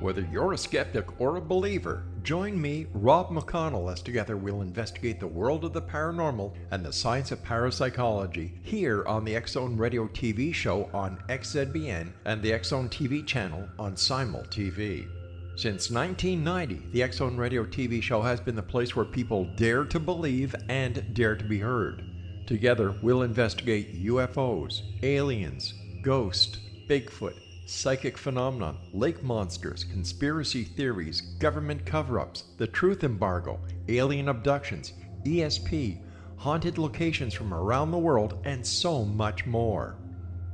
Whether you're a skeptic or a believer, join me, Rob McConnell, as together we'll investigate the world of the paranormal and the science of parapsychology here on the X-Zone Radio TV show on XZBN and the X-Zone TV channel on Simul TV. Since 1990, the X-Zone Radio TV show has been the place where people dare to believe and dare to be heard. Together, we'll investigate UFOs, aliens, ghosts, Bigfoot, psychic phenomenon, lake monsters, conspiracy theories, government cover-ups, the truth embargo, alien abductions, ESP, haunted locations from around the world, and so much more.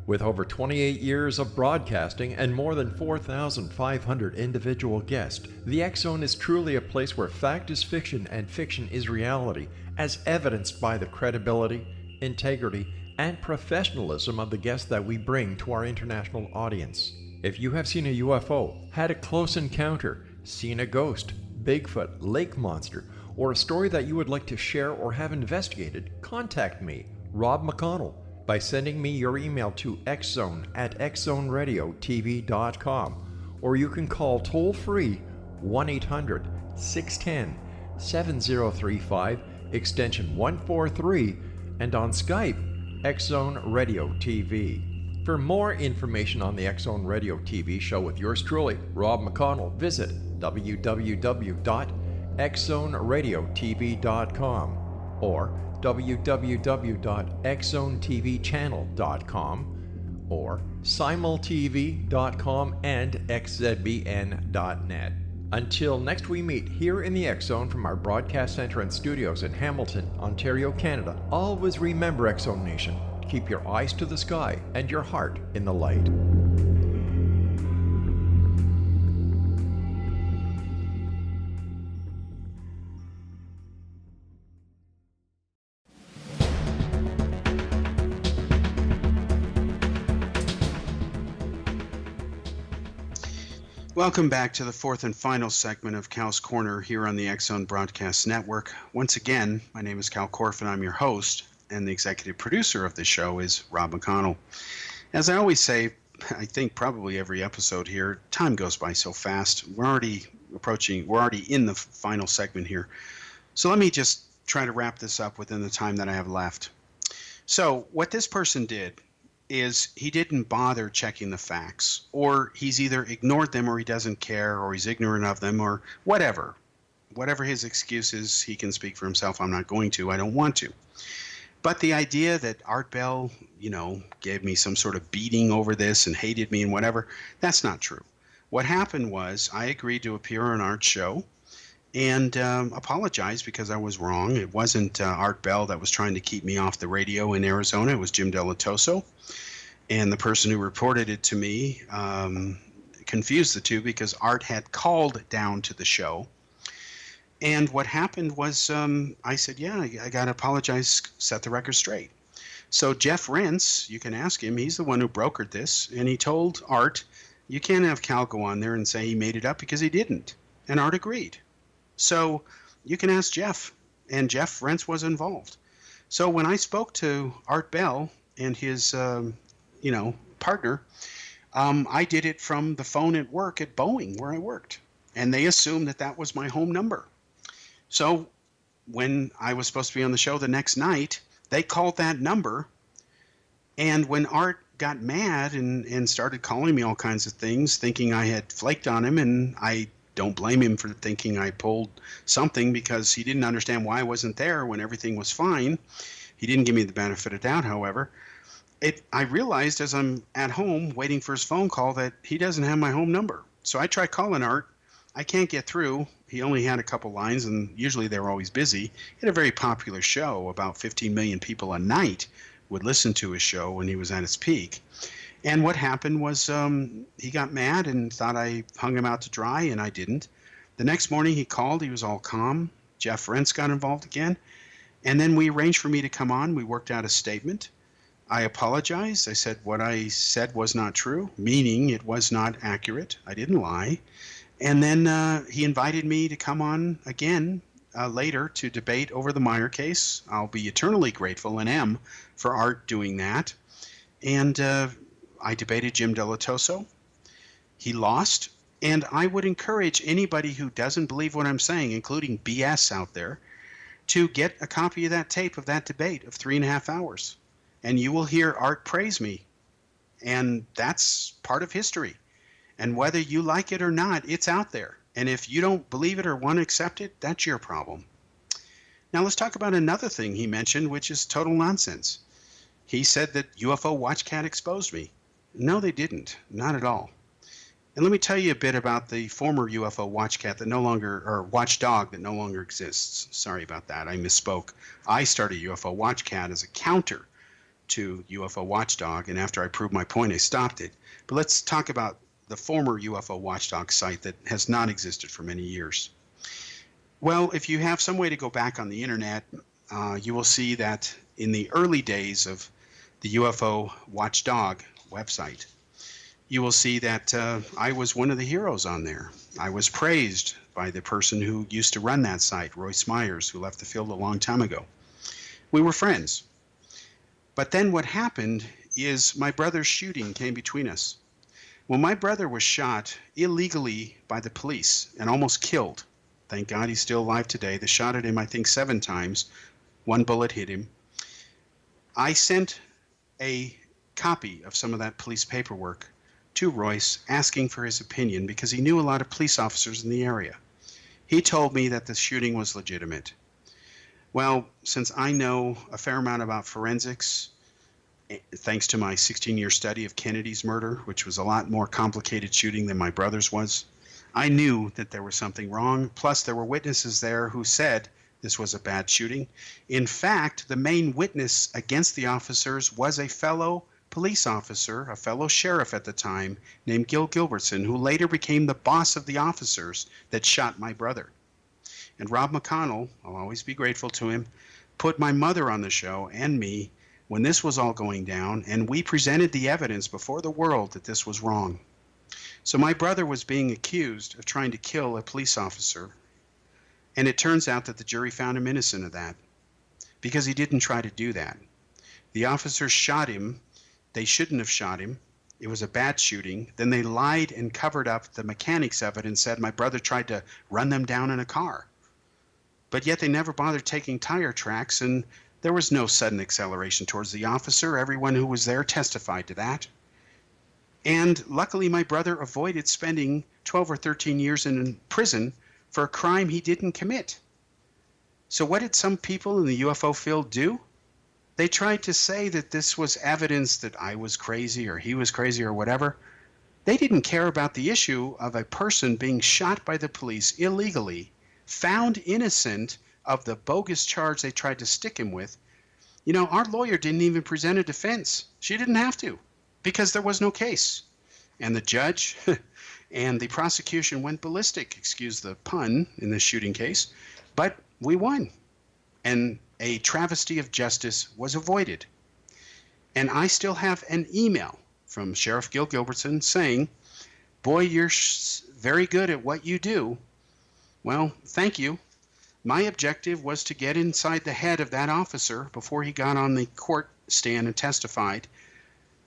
With over 28 years of broadcasting and more than 4,500 individual guests, the X-Zone is truly a place where fact is fiction and fiction is reality, as evidenced by the credibility, integrity, and professionalism of the guests that we bring to our international audience. If you have seen a UFO, had a close encounter, seen a ghost, Bigfoot, lake monster, or a story that you would like to share or have investigated, contact me, Rob McConnell, by sending me your email to xzone@xzoneradiotv.com, or you can call toll-free 1-800-610-7035, extension 143, and on Skype, X Zone Radio TV. For more information on the X Zone Radio TV show with yours truly, Rob McConnell, visit www.xzoneradiotv.com or www.xzonetvchannel.com or simultv.com and xzbn.net. Until next we meet here in the X Zone from our broadcast center and studios in Hamilton, Ontario, Canada, always remember, X Zone Nation, keep your eyes to the sky and your heart in the light. Welcome back to the fourth and final segment of Cal's Corner here on the X Zone Broadcast Network. Once again, my name is Kal Korff and I'm your host, and the executive producer of the show is Rob McConnell. As I always say, I think probably every episode here, time goes by so fast. We're already in the final segment here. So let me just try to wrap this up within the time that I have left. So what this person did is he didn't bother checking the facts, or he's either ignored them or he doesn't care, or he's ignorant of them, or whatever. Whatever his excuse is, he can speak for himself. I'm not going to. I don't want to. But the idea that Art Bell, gave me some sort of beating over this and hated me and whatever, that's not true. What happened was I agreed to appear on Art's show and apologized because I was wrong. It wasn't Art Bell that was trying to keep me off the radio in Arizona. It was Jim Delatoso. And the person who reported it to me confused the two because Art had called down to the show. And what happened was I said, yeah, I got to apologize, set the record straight. So Jeff Rentz, you can ask him, he's the one who brokered this. And he told Art, you can't have Cal go on there and say he made it up because he didn't. And Art agreed. So you can ask Jeff. And Jeff Rentz was involved. So when I spoke to Art Bell and his partner, I did it from the phone at work at Boeing where I worked, and they assumed that was my home number. So when I was supposed to be on the show the next night, they called that number, and when Art got mad and started calling me all kinds of things, thinking I had flaked on him, and I don't blame him for thinking I pulled something because he didn't understand why I wasn't there when everything was fine. He didn't give me the benefit of doubt, however. I realized as I'm at home waiting for his phone call that he doesn't have my home number. So I try calling Art. I can't get through. He only had a couple lines, and usually they were always busy. He had a very popular show. About 15 million people a night would listen to his show when he was at its peak. And what happened was he got mad and thought I hung him out to dry, and I didn't. The next morning he called. He was all calm. Jeff Rentz got involved again. And then we arranged for me to come on. We worked out a statement. I apologized. I said what I said was not true, meaning it was not accurate. I didn't lie. And then he invited me to come on again later to debate over the Meyer case. I'll be eternally grateful and am for Art doing that. And I debated Jim Delatoso. He lost. And I would encourage anybody who doesn't believe what I'm saying, including BS out there, to get a copy of that tape of that debate of 3.5 hours. And you will hear Art praise me. And that's part of history. And whether you like it or not, it's out there. And if you don't believe it or want to accept it, that's your problem. Now let's talk about another thing he mentioned, which is total nonsense. He said that UFO Watchcat exposed me. No, they didn't. Not at all. And let me tell you a bit about the former UFO Watchcat that no longer, or watchdog that no longer exists. Sorry about that. I misspoke. I started UFO Watchcat as a counter to UFO Watchdog, and after I proved my point, I stopped it. But let's talk about the former UFO Watchdog site that has not existed for many years. Well, if you have some way to go back on the internet, you will see that in the early days of the UFO Watchdog website, you will see that I was one of the heroes on there. I was praised by the person who used to run that site, Royce Myers, who left the field a long time ago. We were friends. But then what happened is my brother's shooting came between us. When my brother was shot illegally by the police and almost killed, thank God he's still alive today. They shot at him, I think, 7 times. 1 bullet hit him. I sent a copy of some of that police paperwork to Royce, asking for his opinion because he knew a lot of police officers in the area. He told me that the shooting was legitimate. Well, since I know a fair amount about forensics, thanks to my 16-year study of Kennedy's murder, which was a lot more complicated shooting than my brother's was, I knew that there was something wrong. Plus, there were witnesses there who said this was a bad shooting. In fact, the main witness against the officers was a fellow police officer, a fellow sheriff at the time, named Gil Gilbertson, who later became the boss of the officers that shot my brother. And Rob McConnell, I'll always be grateful to him, put my mother on the show and me when this was all going down, and we presented the evidence before the world that this was wrong. So my brother was being accused of trying to kill a police officer, and it turns out that the jury found him innocent of that because he didn't try to do that. The officers shot him. They shouldn't have shot him. It was a bad shooting. Then they lied and covered up the mechanics of it and said my brother tried to run them down in a car. But yet they never bothered taking tire tracks, and there was no sudden acceleration towards the officer. Everyone who was there testified to that. And luckily my brother avoided spending 12 or 13 years in prison for a crime he didn't commit. So what did some people in the UFO field do? They tried to say that this was evidence that I was crazy or he was crazy or whatever. They didn't care about the issue of a person being shot by the police illegally, found innocent of the bogus charge they tried to stick him with. You know, our lawyer didn't even present a defense. She didn't have to because there was no case. And the judge and the prosecution went ballistic, excuse the pun, in this shooting case. But we won. And a travesty of justice was avoided. And I still have an email from Sheriff Gil Gilbertson saying, boy, you're very good at what you do. Well, thank you. My objective was to get inside the head of that officer before he got on the court stand and testified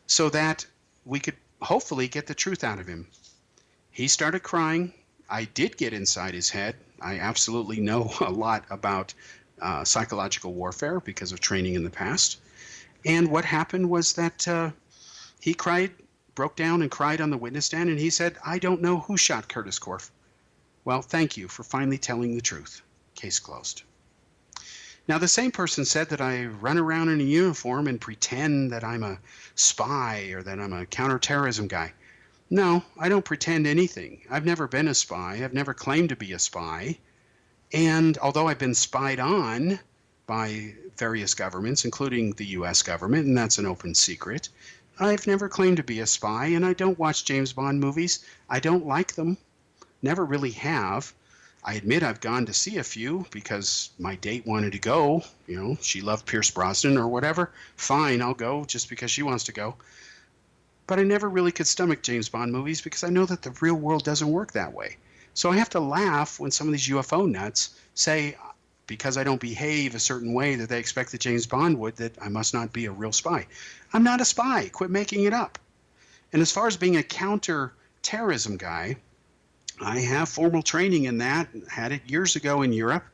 so that we could hopefully get the truth out of him. He started crying. I did get inside his head. I absolutely know a lot about psychological warfare because of training in the past. And what happened was that he cried, broke down and cried on the witness stand, and he said, I don't know who shot Curtis Korff. Well, thank you for finally telling the truth. Case closed. Now, the same person said that I run around in a uniform and pretend that I'm a spy or that I'm a counterterrorism guy. No, I don't pretend anything. I've never been a spy. I've never claimed to be a spy. And although I've been spied on by various governments, including the U.S. government, and that's an open secret, I've never claimed to be a spy, and I don't watch James Bond movies. I don't like them. Never really have. I admit I've gone to see a few because my date wanted to go. You know, she loved Pierce Brosnan or whatever. Fine, I'll go just because she wants to go. But I never really could stomach James Bond movies because I know that the real world doesn't work that way. So I have to laugh when some of these UFO nuts say, because I don't behave a certain way that they expect that James Bond would, that I must not be a real spy. I'm not a spy. Quit making it up. And as far as being a counter-terrorism guy, I have formal training in that, had it years ago in Europe.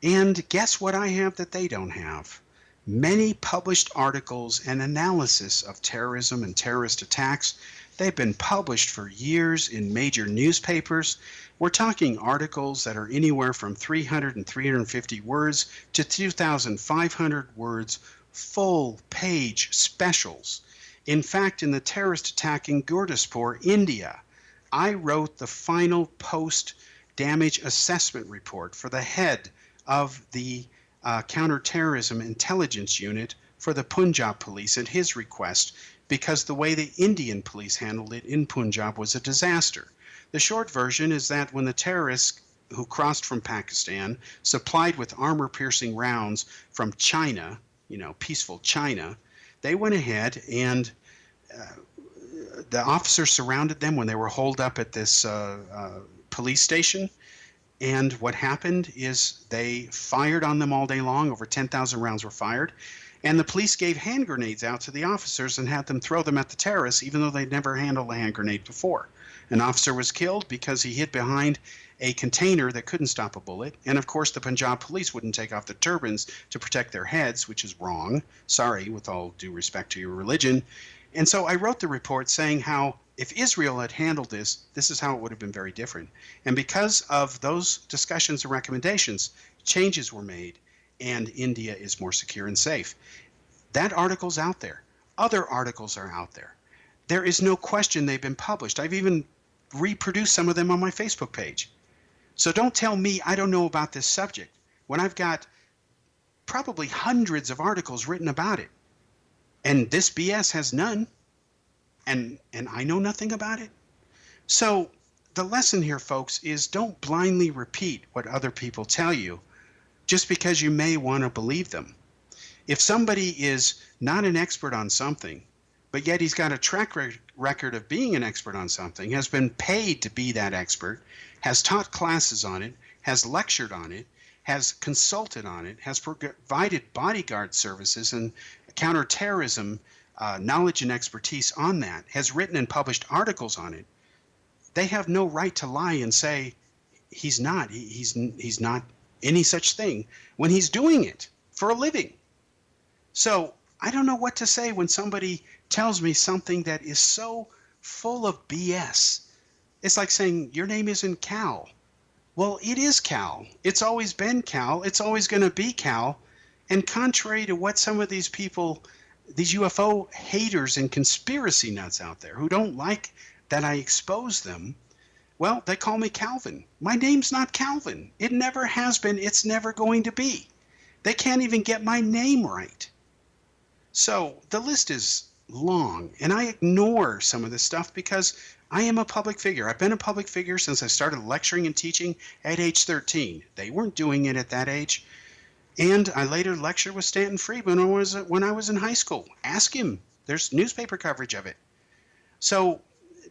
And guess what I have that they don't have? Many published articles and analysis of terrorism and terrorist attacks. They've been published for years in major newspapers. We're talking articles that are anywhere from 300 and 350 words to 2,500 words, full-page specials. In fact, in the terrorist attack in Gurdaspur, India, I wrote the final post-damage assessment report for the head of the counterterrorism intelligence unit for the Punjab police at his request, because the way the Indian police handled it in Punjab was a disaster. The short version is that when the terrorists who crossed from Pakistan, supplied with armor-piercing rounds from China, you know, peaceful China, they went ahead and the officers surrounded them when they were holed up at this police station. And what happened is they fired on them all day long. Over 10,000 rounds were fired. And the police gave hand grenades out to the officers and had them throw them at the terrorists, even though they'd never handled a hand grenade before. An officer was killed because he hid behind a container that couldn't stop a bullet. And of course, the Punjab police wouldn't take off the turbans to protect their heads, which is wrong. Sorry, with all due respect to your religion. And so I wrote the report saying how if Israel had handled this, this is how it would have been very different. And because of those discussions and recommendations, changes were made, and India is more secure and safe. That article's out there. Other articles are out there. There is no question they've been published. I've even reproduced some of them on my Facebook page. So don't tell me I don't know about this subject when I've got probably hundreds of articles written about it. And this BS has none. And I know nothing about it. So the lesson here, folks, is don't blindly repeat what other people tell you just because you may want to believe them. If somebody is not an expert on something, but yet he's got a track record of being an expert on something, has been paid to be that expert, has taught classes on it, has lectured on it, has consulted on it, has provided bodyguard services and counterterrorism knowledge and expertise on that, has written and published articles on it, they have no right to lie and say he's not any such thing when he's doing it for a living. So I don't know what to say when somebody tells me something that is so full of BS. It's like saying your name isn't Kal. Well, it is Kal. It's always been Kal. It's always going to be Kal. And contrary to what some of these people, these UFO haters and conspiracy nuts out there who don't like that I expose them, well, they call me Calvin. My name's not Calvin. It never has been. It's never going to be. They can't even get my name right. So the list is long, and I ignore some of this stuff because I am a public figure. I've been a public figure since I started lecturing and teaching at age 13. They weren't doing it at that age. And I later lectured with Stanton Friedman when I was in high school. Ask him. There's newspaper coverage of it. So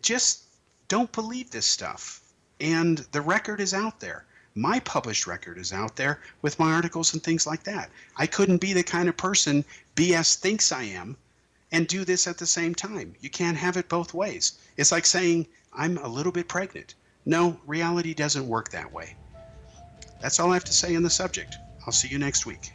just don't believe this stuff. And the record is out there. My published record is out there with my articles and things like that. I couldn't be the kind of person BS thinks I am and do this at the same time. You can't have it both ways. It's like saying I'm a little bit pregnant. No, reality doesn't work that way. That's all I have to say on the subject. I'll see you next week.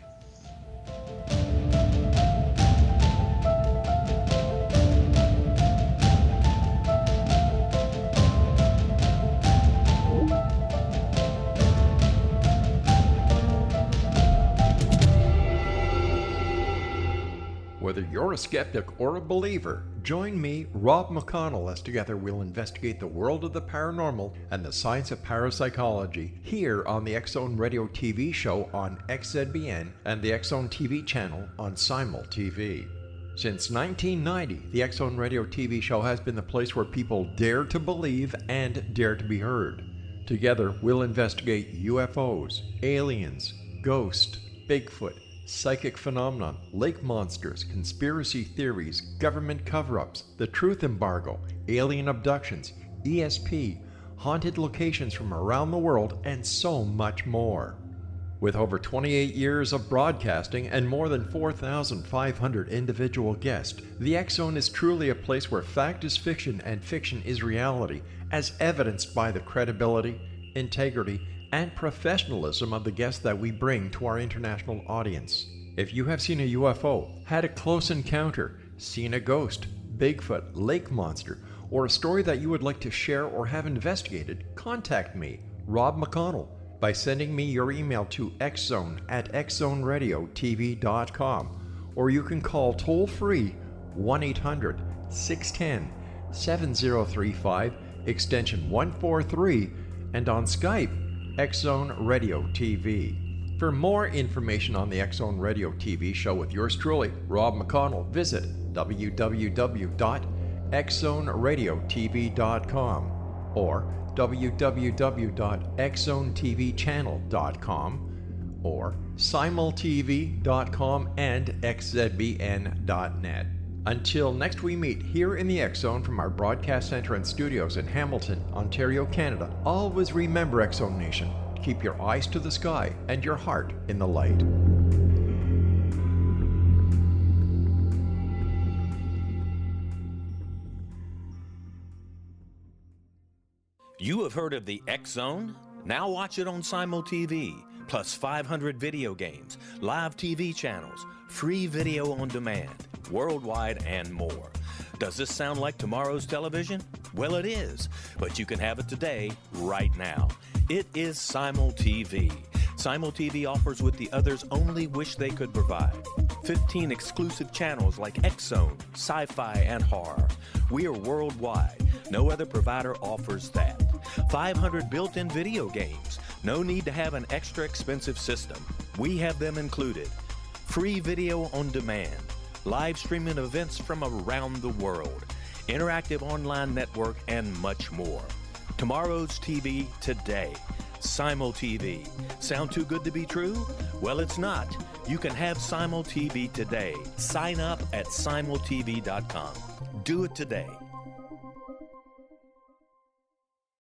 Whether you're a skeptic or a believer, join me, Rob McConnell, as together we'll investigate the world of the paranormal and the science of parapsychology here on the X-Zone Radio TV show on XZBN and the X-Zone TV channel on Simul TV. Since 1990, the X-Zone Radio TV show has been the place where people dare to believe and dare to be heard. Together, we'll investigate UFOs, aliens, ghosts, Bigfoot, psychic phenomenon, lake monsters, conspiracy theories, government cover-ups, the truth embargo, alien abductions, ESP, haunted locations from around the world, and so much more. With over 28 years of broadcasting and more than 4,500 individual guests, the X-Zone is truly a place where fact is fiction and fiction is reality, as evidenced by the credibility, integrity, and professionalism of the guests that we bring to our international audience. If you have seen a UFO, had a close encounter, seen a ghost, Bigfoot, lake monster, or a story that you would like to share or have investigated, contact me, Rob McConnell, by sending me your email to xzone@xzoneradiotv.com, or you can call toll-free 1-800-610-7035, extension 143, and on Skype, X-Zone Radio TV. For more information on the X-Zone Radio TV show with yours truly, Rob McConnell, visit www.xzoneradiotv.com or www.xzonetvchannel.com or simultv.com and xzbn.net. Until next we meet here in the X-Zone from our broadcast center and studios in Hamilton, Ontario, Canada, always remember, X-Zone Nation, keep your eyes to the sky and your heart in the light. You have heard of the X-Zone? Now watch it on Simul TV, plus 500 video games, live TV channels, free video on demand, worldwide, and more. Does this sound like tomorrow's television? Well, it is, but you can have it today, right now. It is Simul TV. Simul TV offers what the others only wish they could provide. 15 exclusive channels like X-Zone, Sci-Fi, and Horror. We are worldwide. No other provider offers that. 500 built-in video games. No need to have an extra expensive system. We have them included. Free video on demand. Live streaming events from around the world. Interactive online network, and much more. Tomorrow's TV today. Simul TV. Sound too good to be true? Well, it's not. You can have Simul TV today. Sign up at simultv.com. Do it today.